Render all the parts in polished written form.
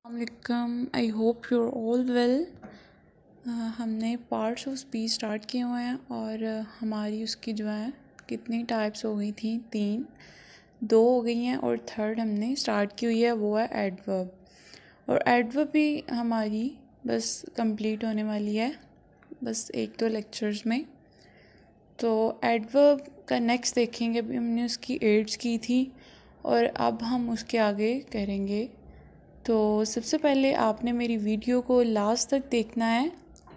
अस्सलाम, I hope you're all well. हमने parts of speech start किए हुए हैं और हमारी उसकी जो है कितनी टाइप्स हो गई थी, 3 2 हो गई हैं और थर्ड हमने स्टार्ट की हुई है, वो है एडवर्ब। और एडवर्ब भी हमारी बस कंप्लीट होने वाली है, बस 1-2 लेक्चर्स में। तो एडवर्ब का नेक्स्ट देखेंगे, अभी हमने उसकी एड्स की थी और अब हम उसके आगे करेंगे। तो सबसे पहले आपने मेरी वीडियो को लास्ट तक देखना है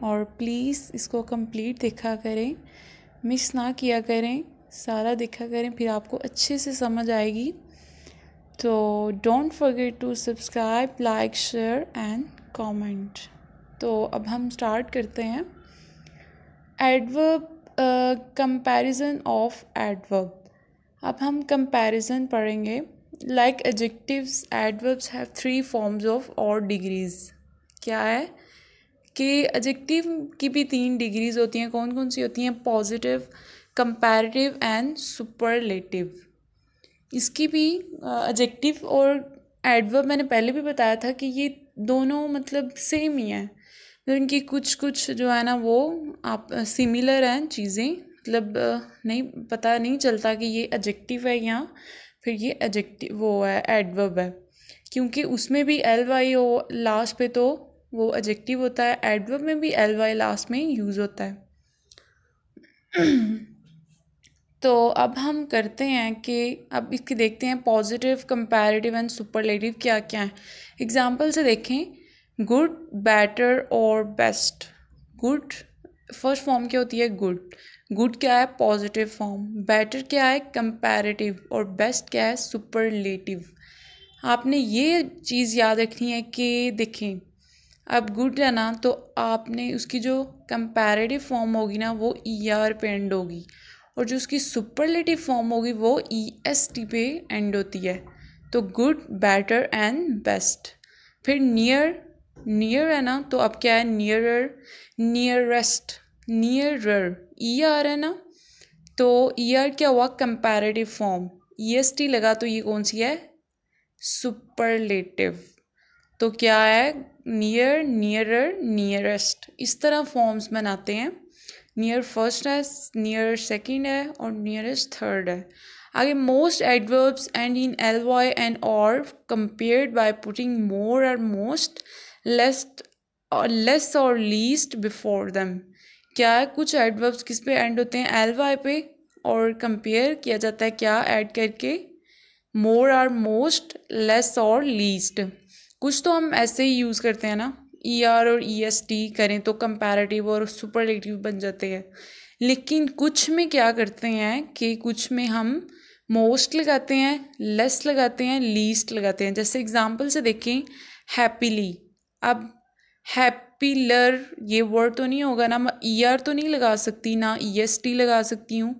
और प्लीज़ इसको कंप्लीट देखा करें, मिस ना किया करें, सारा देखा करें, फिर आपको अच्छे से समझ आएगी। तो don't forget to subscribe, like, share and comment. तो अब हम स्टार्ट करते हैं। Adverb, comparison of adverb. अब हम कंपैरिजन पढ़ेंगे। Like adjectives, adverbs have 3 forms of और डिग्रीज। क्या है कि एडजेक्टिव की भी 3 डिग्रीज होती हैं। कौन कौन सी होती हैं? Positive, comparative and superlative. इसकी भी एडजेक्टिव और एडवर्ब मैंने पहले भी बताया था कि ये दोनों मतलब सेम ही हैं, तो इनकी कुछ कुछ जो है ना वो आप सिमिलर हैं चीज़ें, मतलब पता नहीं चलता कि ये एडजेक्टिव है या फिर ये एडजेक्टिव वो है एडवर्ब है, क्योंकि उसमें भी एल वाई हो लास्ट पे तो वो एडजेक्टिव होता है, एडवर्ब में भी एल वाई लास्ट में यूज़ होता है। तो अब हम करते हैं कि अब इसकी देखते हैं पॉजिटिव, कंपैरेटिव एंड सुपरलेटिव क्या क्या है। एग्जांपल से देखें, गुड, बेटर और बेस्ट। गुड फर्स्ट फॉर्म क्या होती है? गुड। गुड क्या है? Positive form. बेटर क्या है? कंपैरेटिव। और बेस्ट क्या है? सुपरलेटिव। आपने ये चीज़ याद रखनी है कि देखें, अब गुड है ना, तो आपने उसकी जो कंपैरेटिव फॉर्म होगी ना वो ई आर पे एंड होगी, और जो उसकी सुपरलेटिव फॉर्म होगी वो ई एस टी पे एंड होती है। तो गुड, बेटर एंड बेस्ट। फिर नियर, नियर है ना, तो अब क्या है? Nearer, nearest, nearer, E R है ना, तो ई आर क्या हुआ? Comparative form. ई एस टी लगा तो ये कौन सी है? सुपरलेटिव। तो क्या है? Near, nearer, nearest. इस तरह फॉर्म्स बनाते हैं। नियर फर्स्ट है, नियर सेकंड है और नियरेस्ट थर्ड है। आगे, most adverbs end in L Y and are compared by putting more और मोस्ट, लेस और लीस्ट बिफोर देम। क्या है? कुछ एडवर्ब्स किस पे एंड होते हैं? एल वाई पे, और कंपेयर किया जाता है क्या ऐड करके? मोर और मोस्ट, लेस और लीस्ट। कुछ तो हम ऐसे ही यूज़ करते हैं ना, ई आर और ई एस टी करें तो कंपैरेटिव और सुपरलेटिव बन जाते हैं। लेकिन कुछ में क्या करते हैं कि कुछ में हम मोस्ट लगाते हैं, लेस लगाते हैं, लीस्ट लगाते हैं। जैसे एग्जांपल से देखें, हैप्पीली। अब हैप्पीलर ये वर्ड तो नहीं होगा ना, मैं ई आर तो नहीं लगा सकती, ना ई एस टी लगा सकती हूँ,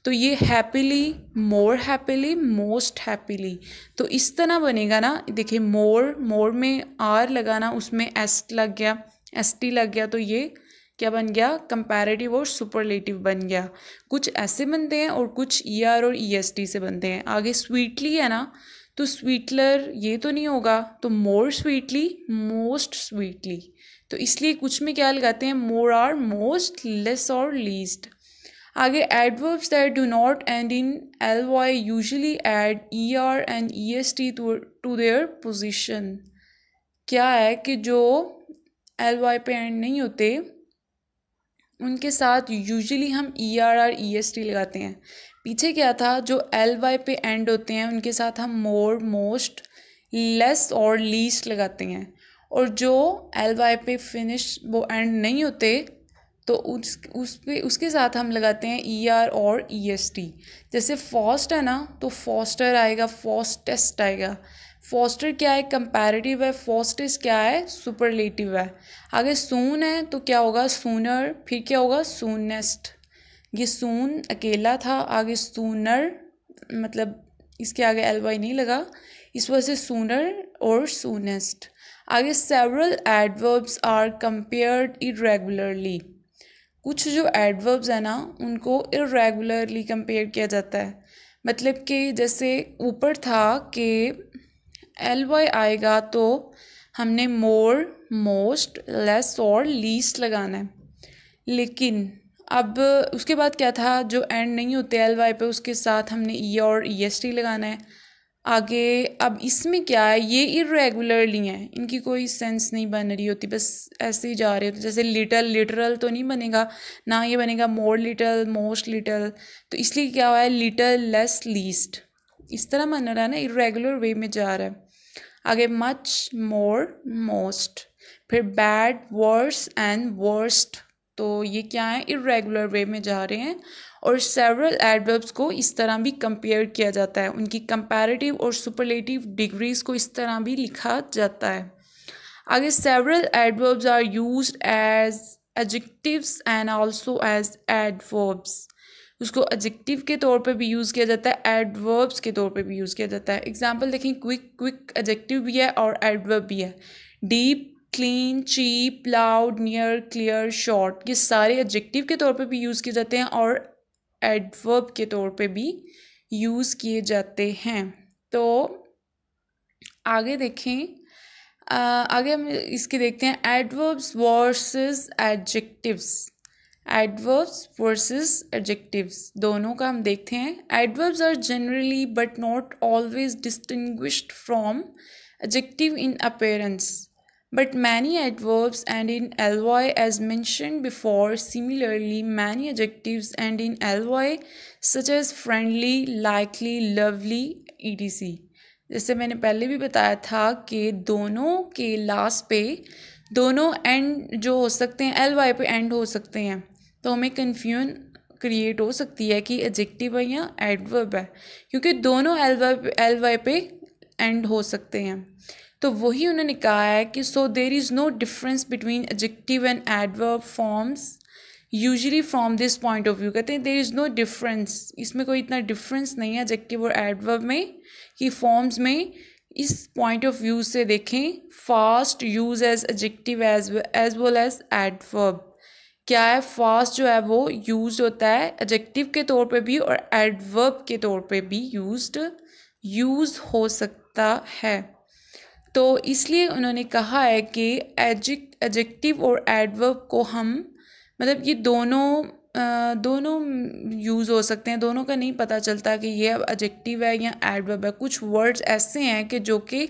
तो ये हैप्पीली, मोर हैप्पीली, मोस्ट हैप्पीली। तो इस तरह बनेगा ना। देखिए, मोर, मोर में आर लगाना, उसमें एस लग गया, एस टी लग गया, तो ये क्या बन गया? कंपैरेटिव और सुपरलेटिव बन गया। कुछ ऐसे बनते हैं और कुछ ई आर और ई एस टी से बनते हैं। आगे स्वीटली है ना, तो स्वीटलर ये तो नहीं होगा, तो मोर स्वीटली, मोस्ट स्वीटली। तो इसलिए कुछ में क्या लगाते हैं? मोर आर, मोस्ट, लेस और लीस्ट। आगे, adverbs that do not end in L Y usually add E R and E S T to their position. क्या है कि जो एल वाई पे एंड नहीं होते उनके साथ यूजुअली हम E R E S T लगाते हैं। पीछे क्या था? जो एल वाई पे एंड होते हैं उनके साथ हम मोर, मोस्ट, लेस और लीस्ट लगाते हैं, और जो एल वाई पे फिनिश वो एंड नहीं होते तो उसके साथ हम लगाते हैं ई आर और ई एस टी। जैसे फॉस्ट है ना, तो फॉस्टर आएगा, फॉस्टेस्ट आएगा। फॉस्टर क्या है? कंपैरेटिव है। फॉस्टेस्ट क्या है? सुपरलेटिव है। आगे सून है तो क्या होगा? सूनर। फिर क्या होगा? सूनेस्ट। ये सून अकेला था, आगे सूनर, मतलब इसके आगे एल वाई नहीं लगा, इस वजह से सूनर और सूनेस्ट। आगे, several adverbs are compared irregularly. कुछ जो एडवर्ब्स है ना उनको इरेगुलरली कंपेयर किया जाता है। मतलब कि जैसे ऊपर था कि एल वाई आएगा तो हमने मोर, मोस्ट, लेस और लीस्ट लगाना है। लेकिन अब उसके बाद क्या था, जो एंड नहीं होते एल वाई पे उसके साथ हमने ई और ई एस टी लगाना है। आगे अब इसमें क्या है, ये इरेगुलरली हैं, इनकी कोई सेंस नहीं बन रही होती, बस ऐसे ही जा रहे होते। जैसे लिटल, लिटरल तो नहीं बनेगा ना, ये बनेगा मोर लिटल, मोस्ट लिटल। तो इसलिए क्या हुआ है, लिटल, लेस, लीस्ट, इस तरह बन रहा है ना, इरेगुलर वे में जा रहा है। आगे मच, मोर, मोस्ट, फिर बैड, वर्स एंड वर्स्ट। तो ये क्या है, इरेगुलर वे में जा रहे हैं। और सेवरल एडवर्ब्स को इस तरह भी कंपेयर किया जाता है, उनकी कंपैरेटिव और सुपरलेटिव डिग्रीज को इस तरह भी लिखा जाता है। आगे several adverbs are used as adjectives and also as adverbs. उसको एडजेक्टिव के तौर पे भी यूज़ किया जाता है, एडवर्ब्स के तौर पे भी यूज़ किया जाता है। एग्जांपल देखें, क्विक, क्विक एडजेक्टिव भी है और एडवर्ब भी है। Deep, clean, cheap, loud, near, clear, short, ये सारे एडजेक्टिव के तौर पे भी यूज़ किए जाते हैं और एडवर्ब के तौर पे भी यूज़ किए जाते हैं। तो आगे देखें, आगे हम इसके देखते हैं, adverbs versus adjectives. Adverbs versus adjectives दोनों का हम देखते हैं। Adverbs are generally but not always distinguished from adjective in appearance, but many adverbs end in ly as mentioned before. Similarly, many adjectives end in ly such as friendly, likely, lovely, etc. जैसे मैंने पहले भी बताया था कि दोनों के last पे दोनों एंड जो हो सकते हैं एल वाई पे एंड हो सकते हैं, तो हमें कन्फ्यूजन क्रिएट हो सकती है कि एडजेक्टिव है या एडवर्ब है, क्योंकि दोनों एल वाई पे एंड हो सकते हैं। तो वही उन्होंने कहा है कि so there is no difference between adjective and adverb forms usually from this point of view. कहते हैं देर इज़ नो डिफरेंस, इसमें कोई इतना डिफरेंस नहीं है एडजेक्टिव और एडवर्ब में कि फॉर्म्स में। इस पॉइंट ऑफ व्यू से देखें, fast use as adjective as well as adverb. क्या है, फास्ट जो है वो यूज होता है एडजेक्टिव के तौर पे भी और एडवर्ब के तौर पे भी यूज हो सकता है। तो इसलिए उन्होंने कहा है कि एडजेक्टिव और एडवर्ब को हम मतलब ये दोनों यूज़ हो सकते हैं, दोनों का नहीं पता चलता कि ये अब एडजेक्टिव है या एडवर्ब है। कुछ वर्ड्स ऐसे हैं कि जो कि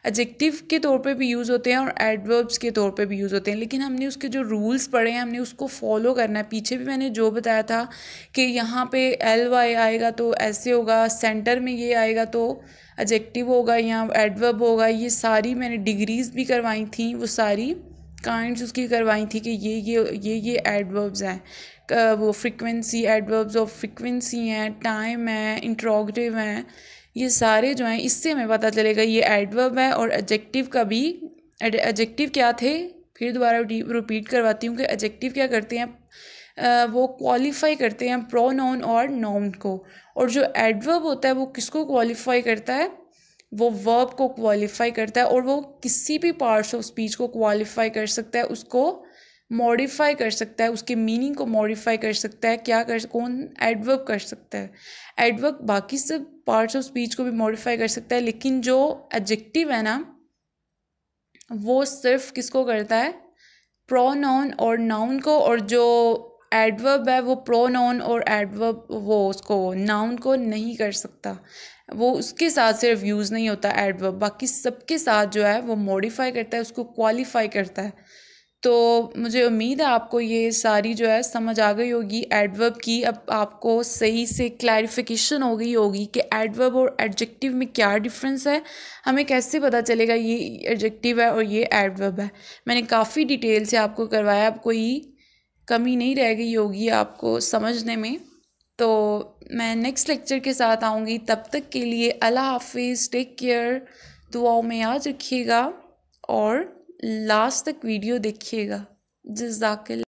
एडजेक्टिव के तौर पे भी यूज़ होते हैं और एडवर्ब्स के तौर पे भी यूज़ होते हैं, लेकिन हमने उसके जो रूल्स पढ़े हैं हमने उसको फॉलो करना है। पीछे भी मैंने जो बताया था कि यहाँ पे एल वाई आएगा तो ऐसे होगा, सेंटर में ये आएगा तो एडजेक्टिव होगा या एडवर्ब होगा। ये सारी मैंने डिग्रीज भी करवाई थी, वो सारी काइंड्स उसकी करवाई थी कि ये एडवर्ब्स हैं, वो फ्रीक्वेंसी, एडवर्ब्स ऑफ फ्रीक्वेंसी हैं, टाइम है, इंट्रोगेटिव हैं, ये सारे जो हैं इससे हमें पता चलेगा ये एडवर्ब है। और एडजेक्टिव का भी, एडजेक्टिव क्या थे, फिर दोबारा रिपीट करवाती हूँ कि एडजेक्टिव क्या करते हैं, वो क्वालिफाई करते हैं प्रोनाउन और नाउन को, और जो एडवर्ब होता है वो किसको क्वालिफाई करता है, वो वर्ब को क्वालिफाई करता है, और वो किसी भी पार्ट्स ऑफ स्पीच को क्वालिफाई कर सकता है, उसको मॉडिफाई कर सकता है, उसके मीनिंग को मॉडिफाई कर सकता है। क्या कर, कौन, एडवर्ब कर सकता है। एडवर्ब बाकी सब पार्ट्स ऑफ स्पीच को भी मॉडिफाई कर सकता है, लेकिन जो एडजेक्टिव है ना वो सिर्फ किसको करता है, प्रोनाउन और नाउन को, और जो एडवर्ब है वो प्रोनाउन और एडवर्ब वो उसको नाउन को नहीं कर सकता, वो उसके साथ सिर्फ यूज़ नहीं होता एडवर्ब, बाकी सबके साथ जो है वो मॉडिफाई करता है, उसको क्वालिफाई करता है। तो मुझे उम्मीद है आपको ये सारी जो है समझ आ गई होगी एडवर्ब की। अब आपको सही से क्लैरिफिकेशन हो गई होगी कि एडवर्ब और एडजेक्टिव में क्या डिफरेंस है, हमें कैसे पता चलेगा ये एडजेक्टिव है और ये एडवर्ब है। मैंने काफ़ी डिटेल से आपको करवाया, अब कोई कमी नहीं रह गई होगी आपको समझने में। तो मैं नेक्स्ट लेक्चर के साथ आऊँगी, तब तक के लिए अल्लाह हाफिज़, टेक केयर, दुआओं में याद रखिएगा और लास्ट तक वीडियो देखिएगा। जज़ाकल्लाह।